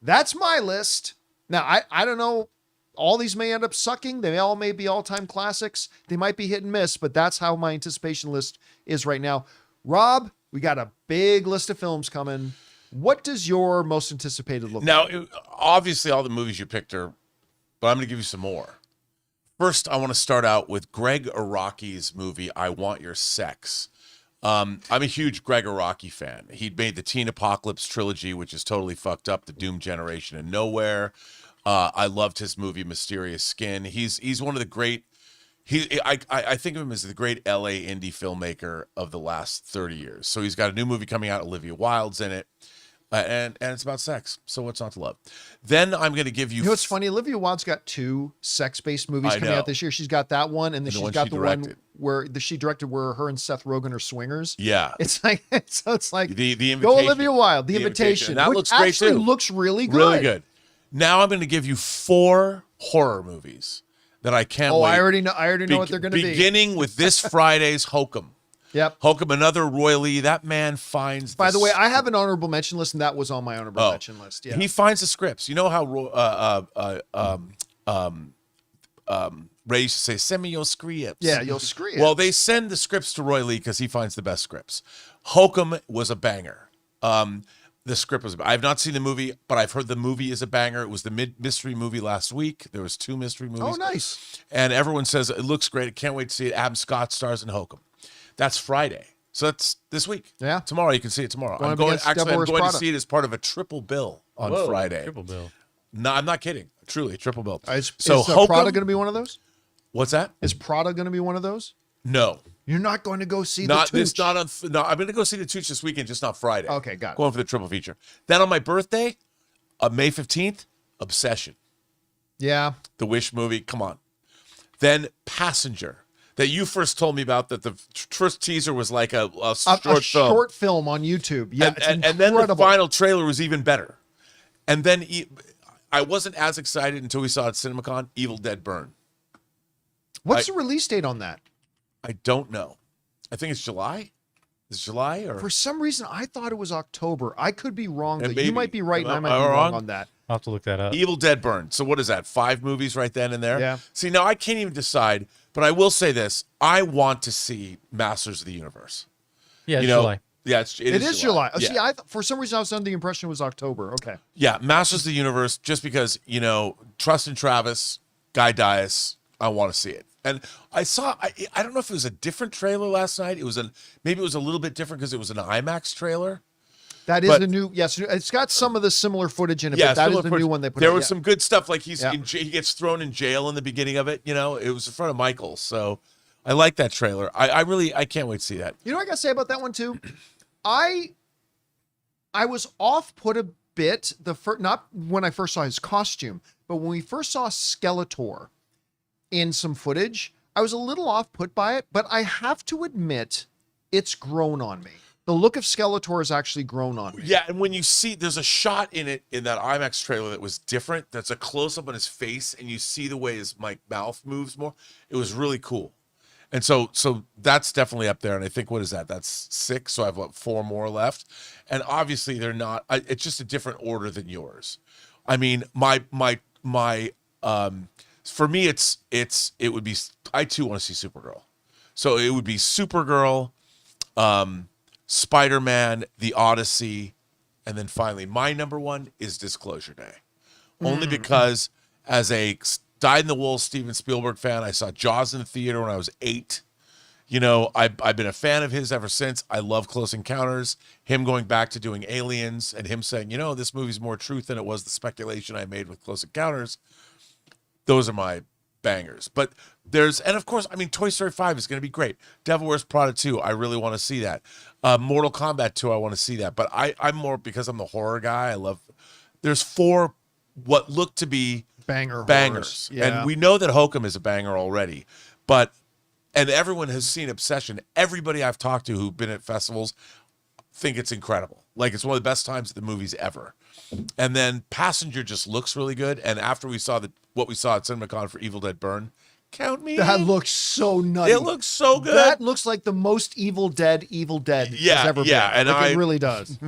That's my list. Now, I don't know. All these may end up sucking. They all may be all-time classics. They might be hit and miss, but that's how my anticipation list is right now. Rob, we got a big list of films coming. What does your most anticipated look like? Now, obviously, all the movies you picked are, but I'm going to give you some more. First, I want to start out with Greg Araki's movie, I Want Your Sex. I'm a huge Greg Araki fan. He'd made the Teen Apocalypse trilogy, which is totally fucked up, the Doom Generation and Nowhere. I loved his movie, Mysterious Skin. He's one of the great... I think of him as the great LA indie filmmaker of the last 30 years. So he's got a new movie coming out. Olivia Wilde's in it. And it's about sex. So what's not to love? Then I'm going to give you... You know what's funny? Olivia Wilde's got 2 sex-based movies coming out this year. She's got that one, and then she's got the one where she directed where her and Seth Rogen are swingers. Yeah. It's like the Invitation. Go Olivia Wilde, The Invitation. That looks great too. Looks really good. Really good. Now I'm going to give you 4 horror movies. that I can't Oh, wait. I already know what they're going to be. Beginning with this Friday's Hokum. Yep. Hokum, another Roy Lee. That man finds. By the way, I have an honorable mention list, and that was on my honorable mention list. Yeah. He finds the scripts. You know how Ray used to say, "Send me your scripts." Yeah, your scripts. Well, they send the scripts to Roy Lee because he finds the best scripts. Hokum was a banger. The script was. I have not seen the movie, but I've heard the movie is a banger. It was the mystery movie last week. There was 2 mystery movies. Oh, nice. And everyone says it looks great. I can't wait to see it. Adam Scott stars in Hokum. That's Friday. So that's this week. Yeah. Tomorrow, you can see it tomorrow. Going I'm going Devil Wears to Prada. see it as part of a triple bill on Whoa, Friday. Triple bill. No, I'm not kidding. Truly, a triple bill. Is Hokum, Prada going to be one of those? What's that? Is Prada going to be one of those? No. You're not going to go see Not the this. Tooch? Not on. No, I'm going to go see the Tooch this weekend, just not Friday. Okay, got it. Going for the triple feature. Then on my birthday, May 15th, Obsession, Yeah. the Wish movie. Come on. Then Passenger, that you first told me about. That the first teaser was like a short film on YouTube. Yeah, and then the final trailer was even better. And then I wasn't as excited until we saw it at CinemaCon. Evil Dead Burn. What's the release date on that? I don't know. I think it's July. Is it July or? For some reason, I thought it was October. I could be wrong. And Though. You maybe. might be right, and I Am might I be wrong wrong? on that. I'll have to look that up. Evil Dead Burn. So what is that? 5 movies right then and there? Yeah. See, now I can't even decide, but I will say this. I want to see Masters of the Universe. Yeah, it's July. Yeah, it is July. Oh, Yeah. See, for some reason, I was under the impression it was October. Okay. Yeah, Masters of the Universe, just because, Trust and Travis, Guy Dias, I want to see it. And I saw, I don't know if it was a different trailer last night. Maybe it was a little bit different because it was an IMAX trailer. That is the new, yes, it's got some of the similar footage in it, but that is the new one they put There out. was some good stuff, like he Yeah. gets thrown in jail in the beginning of it. It was in front of Michael. So I like that trailer. I can't wait to see that. You know what I got to say about that one too? I was off put a bit not when I first saw his costume, but when we first saw Skeletor in some footage, I was a little off put by it, but I have to admit it's grown on me. The look of Skeletor has actually grown on me. Yeah, and when you see, there's a shot in that IMAX trailer that was different. That's a close up on his face, and you see the way his mouth moves more. It was really cool. And so that's definitely up there. And I think, what is that? That's 6. So I have 4 more left. And obviously they're not. It's just a different order than yours. I mean, for me, it would be. I too want to see Supergirl. So it would be Supergirl, Spider-Man, the Odyssey, and then finally my number 1 is Disclosure Day. Only because as a dyed-in-the-wool Steven Spielberg fan, I saw Jaws in the theater when I was 8. I've been a fan of his ever since. I love Close Encounters, him going back to doing Aliens, and him saying, this movie's more truth than it was the speculation I made with Close Encounters. Those are my bangers. But and of course, I mean, Toy Story 5 is going to be great. Devil Wears Prada 2, I really want to see that. Mortal Kombat 2, I want to see that. But I'm more, because I'm the horror guy, there's 4 what look to be bangers. Yeah. And we know that Hokum is a banger already. And everyone has seen Obsession. Everybody I've talked to who've been at festivals think it's incredible. Like, it's one of the best times at the movies ever. And then Passenger just looks really good. And after we saw what we saw at CinemaCon for Evil Dead Burn, count me That in. looks so nutty. It looks so good. That looks like the most Evil Dead has ever been. And it really does.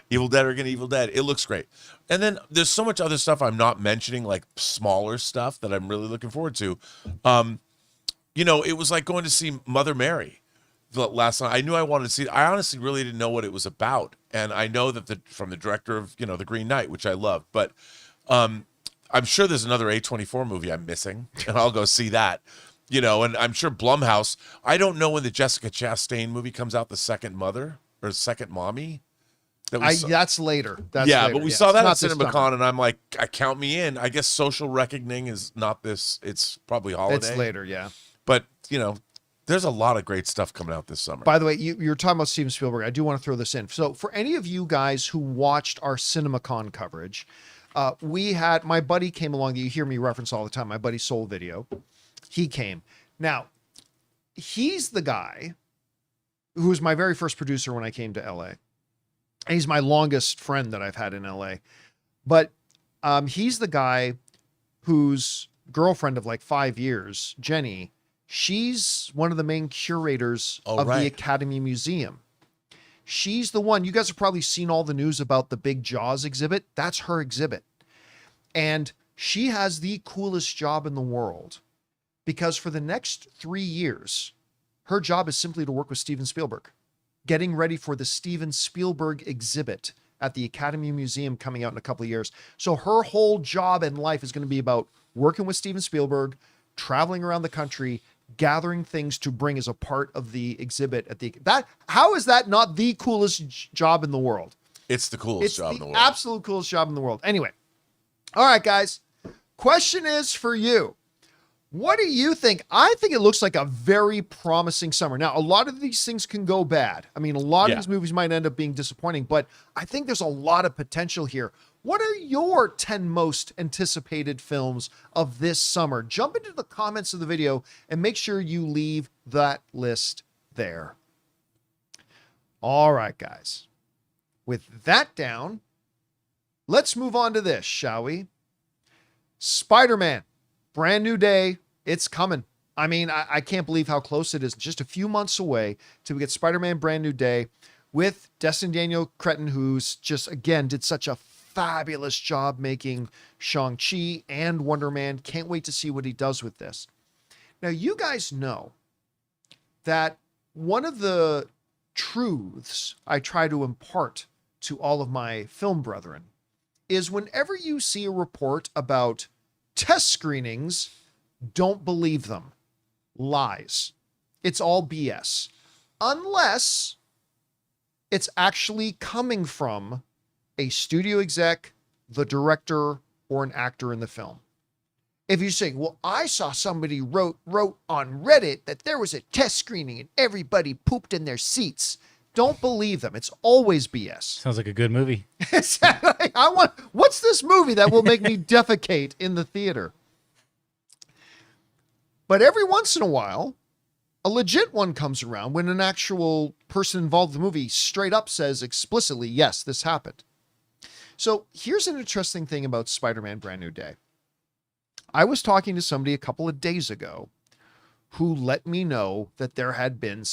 Evil Dead are gonna Evil Dead. It looks great. And then there's so much other stuff I'm not mentioning, like smaller stuff that I'm really looking forward to. It was like going to see Mother Mary last night. I knew I wanted to see it. I honestly really didn't know what it was about. And I know that from the director of, The Green Knight, which I love. But I'm sure there's another A24 movie I'm missing, and I'll go see that. And I'm sure Blumhouse. I don't know when the Jessica Chastain movie comes out, The Second Mother or Second Mommy. That's later. But we saw that at It's not this CinemaCon, summer. and I'm like, count me in. I guess Social Reckoning is not this. It's probably holiday. It's later, yeah. But, there's a lot of great stuff coming out this summer. By the way, you're talking about Steven Spielberg. I do want to throw this in. So for any of you guys who watched our CinemaCon coverage, we had, my buddy came along that you hear me reference all the time, my buddy Soul Video. He came. Now, he's the guy who was my very first producer when I came to LA. And he's my longest friend that I've had in LA. But he's the guy whose girlfriend of like 5 years, Jenny, she's one of the main curators of the Academy Museum. She's the one, you guys have probably seen all the news about the big Jaws exhibit. That's her exhibit. And she has the coolest job in the world because for the next 3 years, her job is simply to work with Steven Spielberg, getting ready for the Steven Spielberg exhibit at the Academy Museum coming out in a couple of years. So her whole job in life is going to be about working with Steven Spielberg, traveling around the country, gathering things to bring as a part of the exhibit at the how is that not the coolest job in the world? It's the coolest job in the world. Absolute coolest job in the world. Anyway. All right, guys. Question is for you. What do you think? I think it looks like a very promising summer. Now, a lot of these things can go bad. I mean, a lot of these movies might end up being disappointing, but I think there's a lot of potential here. What are your 10 most anticipated films of this summer? Jump into the comments of the video and make sure you leave that list there. All right, guys. With that down, let's move on to this, shall we? Spider-Man, brand new day. It's coming. I mean, I can't believe how close it is. Just a few months away till we get Spider-Man brand new day with Destin Daniel Cretton, who's just, again, did such a fabulous job making Shang-Chi and Wonder Man. Can't wait to see what he does with this. Now, you guys know that one of the truths I try to impart to all of my film brethren is whenever you see a report about test screenings, don't believe them. Lies. It's all BS. Unless it's actually coming from a studio exec, the director, or an actor in the film. If you say, well, I saw somebody wrote on Reddit that there was a test screening and everybody pooped in their seats, don't believe them. It's always BS. Sounds like a good movie. What's this movie that will make me defecate in the theater? But every once in a while, a legit one comes around when an actual person involved in the movie straight up says explicitly, yes, this happened. So here's an interesting thing about Spider-Man Brand New Day. I was talking to somebody a couple of days ago who let me know that there had been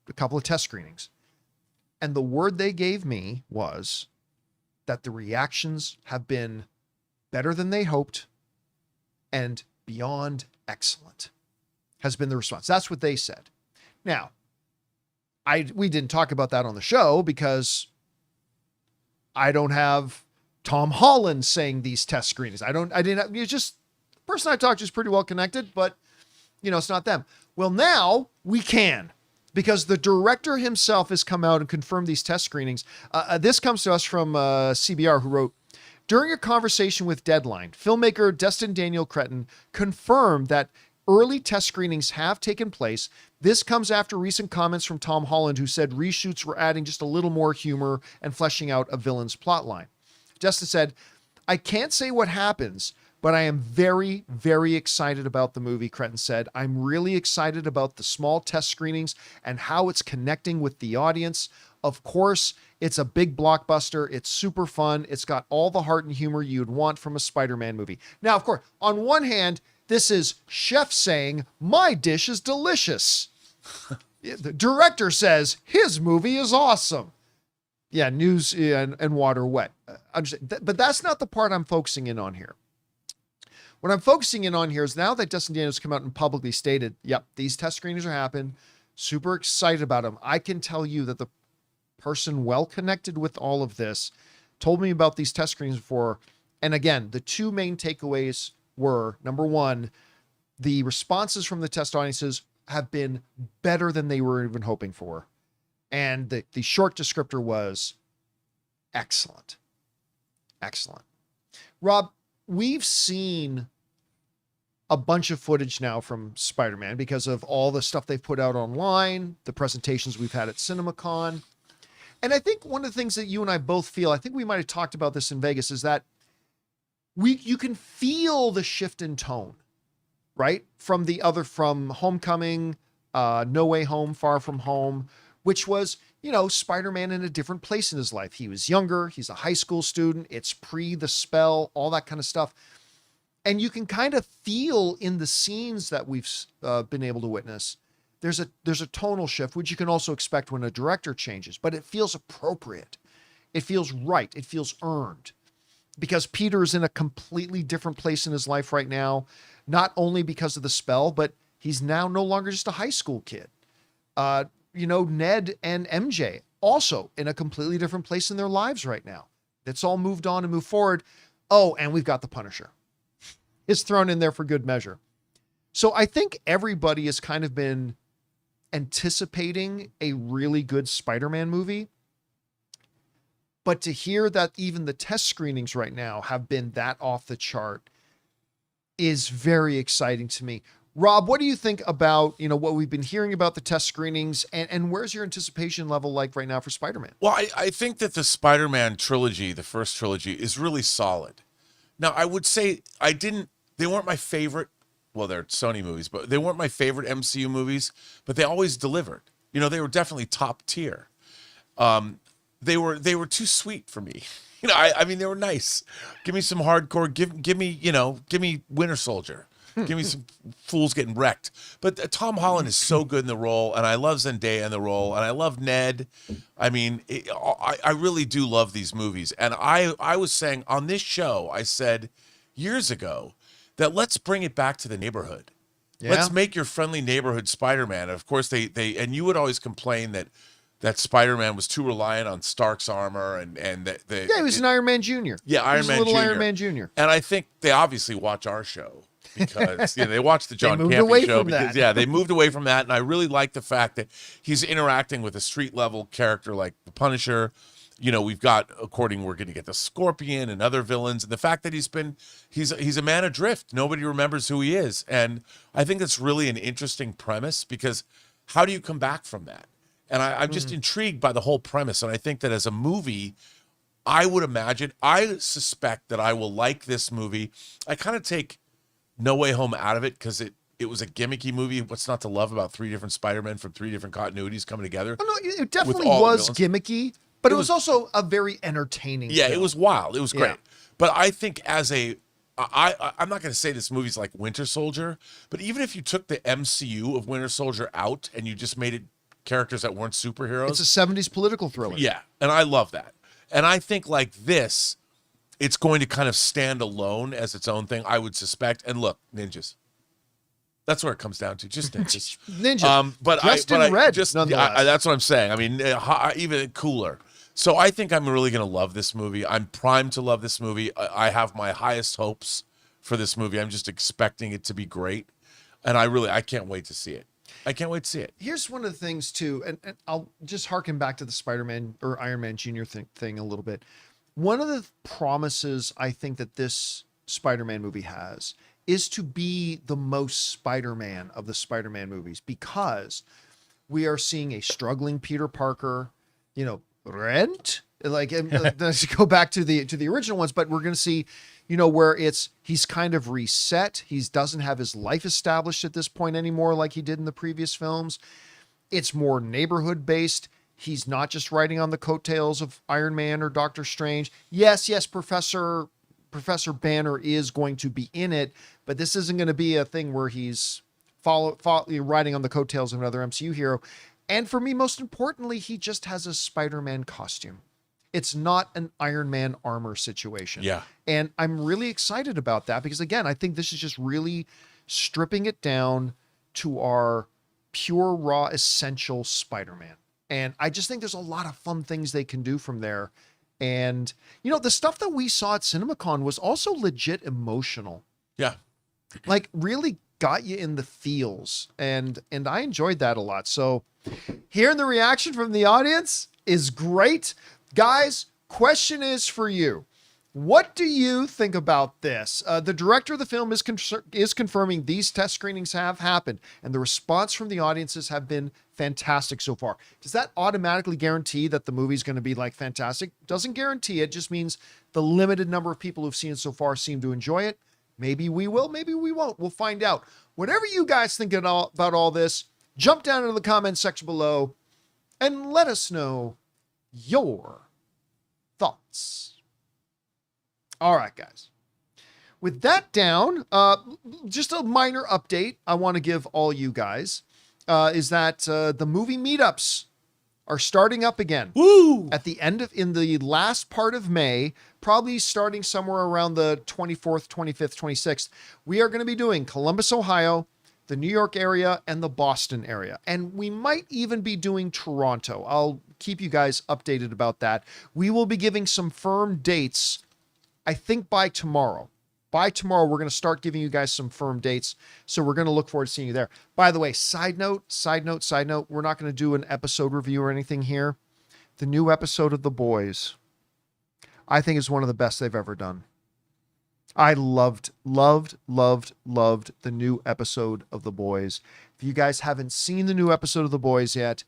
a couple of test screenings. And the word they gave me was that the reactions have been better than they hoped and beyond excellent has been the response. That's what they said. Now, we didn't talk about that on the show because I don't have Tom Holland saying these test screenings. It's just the person I talked to is pretty well connected, but it's not them. Well, now we can, because the director himself has come out and confirmed these test screenings. This comes to us from CBR, who wrote, during a conversation with Deadline, filmmaker Destin Daniel Cretton confirmed that early test screenings have taken place. This comes after recent comments from Tom Holland, who said reshoots were adding just a little more humor and fleshing out a villain's plotline. Destin said, I can't say what happens, but I am very, very excited about the movie, Cretton said. I'm really excited about the small test screenings and how it's connecting with the audience. Of course, it's a big blockbuster. It's super fun. It's got all the heart and humor you'd want from a Spider-Man movie. Now, of course, on one hand, this is chef saying, my dish is delicious. The director says, his movie is awesome. Yeah, news and water wet. But that's not the part I'm focusing in on here. What I'm focusing in on here is now that Destin Daniels come out and publicly stated, yep, these test screenings are happening. Super excited about them. I can tell you that the person well connected with all of this told me about these test screenings before. And again, the two main takeaways were, number one, the responses from the test audiences have been better than they were even hoping for. And the short descriptor was excellent. Excellent. Rob, we've seen a bunch of footage now from Spider-Man because of all the stuff they've put out online, the presentations we've had at CinemaCon. And I think one of the things that you and I both feel, I think we might have talked about this in Vegas, is that you can feel the shift in tone, right? From Homecoming, No Way Home, Far From Home, which was, Spider-Man in a different place in his life. He was younger. He's a high school student. It's pre the spell, all that kind of stuff. And you can kind of feel in the scenes that we've been able to witness, there's a tonal shift, which you can also expect when a director changes, but it feels appropriate. It feels right. It feels earned, because Peter is in a completely different place in his life right now, not only because of the spell, but he's now no longer just a high school kid. Ned and MJ also in a completely different place in their lives right now. It's all moved on and moved forward. Oh, and we've got the Punisher. It's thrown in there for good measure. So I think everybody has kind of been anticipating a really good Spider-Man movie. But to hear that even the test screenings right now have been that off the chart is very exciting to me. Rob, what do you think about, what we've been hearing about the test screenings, and where's your anticipation level like right now for Spider-Man? Well, I think that the Spider-Man trilogy, the first trilogy, is really solid. Now, I would say they weren't my favorite. Well, they're Sony movies, but they weren't my favorite MCU movies, but they always delivered. They were definitely top tier. They were too sweet for me. I mean, they were nice. Give me some hardcore. Give me Winter Soldier. Give me some fools getting wrecked. But Tom Holland is so good in the role, and I love Zendaya in the role, and I love Ned. I mean, I really do love these movies. And I was saying on this show, I said years ago that let's bring it back to the neighborhood. Yeah. Let's make your friendly neighborhood Spider-Man. And of course, they and you would always complain that Spider-Man was too reliant on Stark's armor and he was an Iron Man Jr. Yeah, Iron Man Jr. Iron Man Jr. And I think they obviously watch our show because they watch the John Campea Show because they moved away from that. And I really like the fact that he's interacting with a street level character like the Punisher. We've got, we're going to get the Scorpion and other villains, and the fact that he's a man adrift. Nobody remembers who he is, and I think that's really an interesting premise, because how do you come back from that? And I'm just intrigued by the whole premise. And I think that as a movie, I suspect that I will like this movie. I kind of take No Way Home out of it because it was a gimmicky movie. What's not to love about 3 different Spider-Men from 3 different continuities coming together? Oh, no, it definitely was gimmicky, but it was also a very entertaining film. It was wild. It was great. But I think I'm not going to say this movie's like Winter Soldier, but even if you took the MCU of Winter Soldier out and you just made it characters that weren't superheroes. It's a 70s political thriller. Yeah, and I love that. And I think like this, it's going to kind of stand alone as its own thing, I would suspect. And look, ninjas. That's where it comes down to, just ninjas. Ninjas. Dressed in red, that's what I'm saying. I mean, even cooler. So I think I'm really going to love this movie. I'm primed to love this movie. I have my highest hopes for this movie. I'm just expecting it to be great. And I can't wait to see it. I can't wait to see it. Here's one of the things too, and I'll just harken back to the Spider-Man or Iron Man Jr. thing a little bit. One of the promises I think that this Spider-Man movie has is to be the most Spider-Man of the Spider-Man movies, because we are seeing a struggling Peter Parker, Rent, let's go back to the original ones, but we're going to see, where he's kind of reset. He doesn't have his life established at this point anymore like he did in the previous films. It's more neighborhood based. He's not just riding on the coattails of Iron Man or Doctor Strange. Yes, Professor Banner is going to be in it, but this isn't going to be a thing where he's riding on the coattails of another MCU hero. And for me, most importantly, he just has a Spider-Man costume. It's not an Iron Man armor situation. Yeah. And I'm really excited about that because, again, I think this is just really stripping it down to our pure, raw, essential Spider-Man. And I just think there's a lot of fun things they can do from there. And, the stuff that we saw at CinemaCon was also legit emotional. Yeah. Like, really got you in the feels. And I enjoyed that a lot. So hearing the reaction from the audience is great. Guys, question is for you. What do you think about this? The director of the film is confirming these test screenings have happened, and the response from the audiences have been fantastic so far. Does that automatically guarantee that the movie's going to be like fantastic? Doesn't guarantee it. Just means the limited number of people who've seen it so far seem to enjoy it. Maybe we will, maybe we won't. We'll find out. Whatever you guys think about all this, jump down into the comment section below and let us know your thoughts. All right, guys. with that down, just a minor update I want to give all you guys is that the movie meetups are starting up again. Woo! In the last part of May, probably starting somewhere around the 24th, 25th, 26th, we are going to be doing Columbus, Ohio, the New York area, and the Boston area. And we might even be doing Toronto. I'll keep you guys updated about that. We will be giving some firm dates, I think by tomorrow. By tomorrow, we're going to start giving you guys some firm dates. So we're going to look forward to seeing you there. By the way, side note, we're not going to do an episode review or anything here. The new episode of The Boys, I think is one of the best they've ever done. I loved the new episode of The Boys. If you guys haven't seen the new episode of The Boys yet,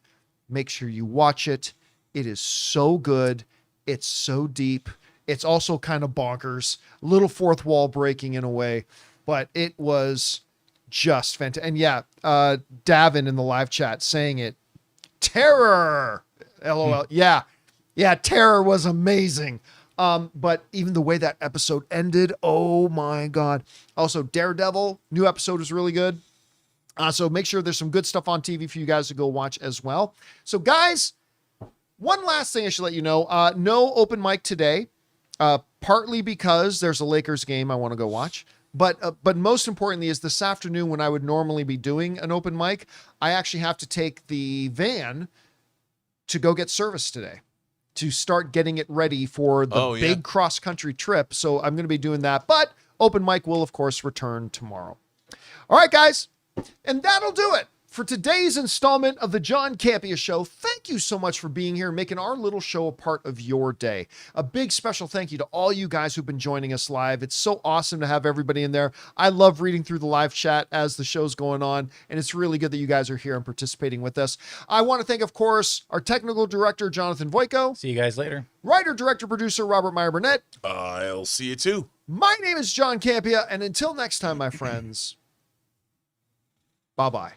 make sure you watch it. It is so good. It's so deep. It's also kind of bonkers, a little fourth wall breaking in a way, but it was just fantastic. And yeah, Davin in the live chat saying it, terror, LOL. Yeah, terror was amazing. But even the way that episode ended, oh my God. Also, Daredevil, new episode is really good. So make sure there's some good stuff on TV for you guys to go watch as well. So guys, one last thing I should let you know, no open mic today. Partly because there's a Lakers game I want to go watch, but most importantly is this afternoon when I would normally be doing an open mic, I actually have to take the van to go get service today to start getting it ready for the big cross country trip. So I'm going to be doing that, but open mic will of course return tomorrow. All right, guys. And that'll do it for today's installment of the John Campea Show. Thank you so much for being here and making our little show a part of your day. A big special thank you to all you guys who've been joining us live. It's so awesome to have everybody in there. I love reading through the live chat as the show's going on, and it's really good that you guys are here and participating with us. I want to thank, of course, our technical director, Jonathan Voico. See you guys later. Writer, director, producer, Robert Meyer Burnett. I'll see you too. My name is John Campea, and until next time, my friends, bye-bye.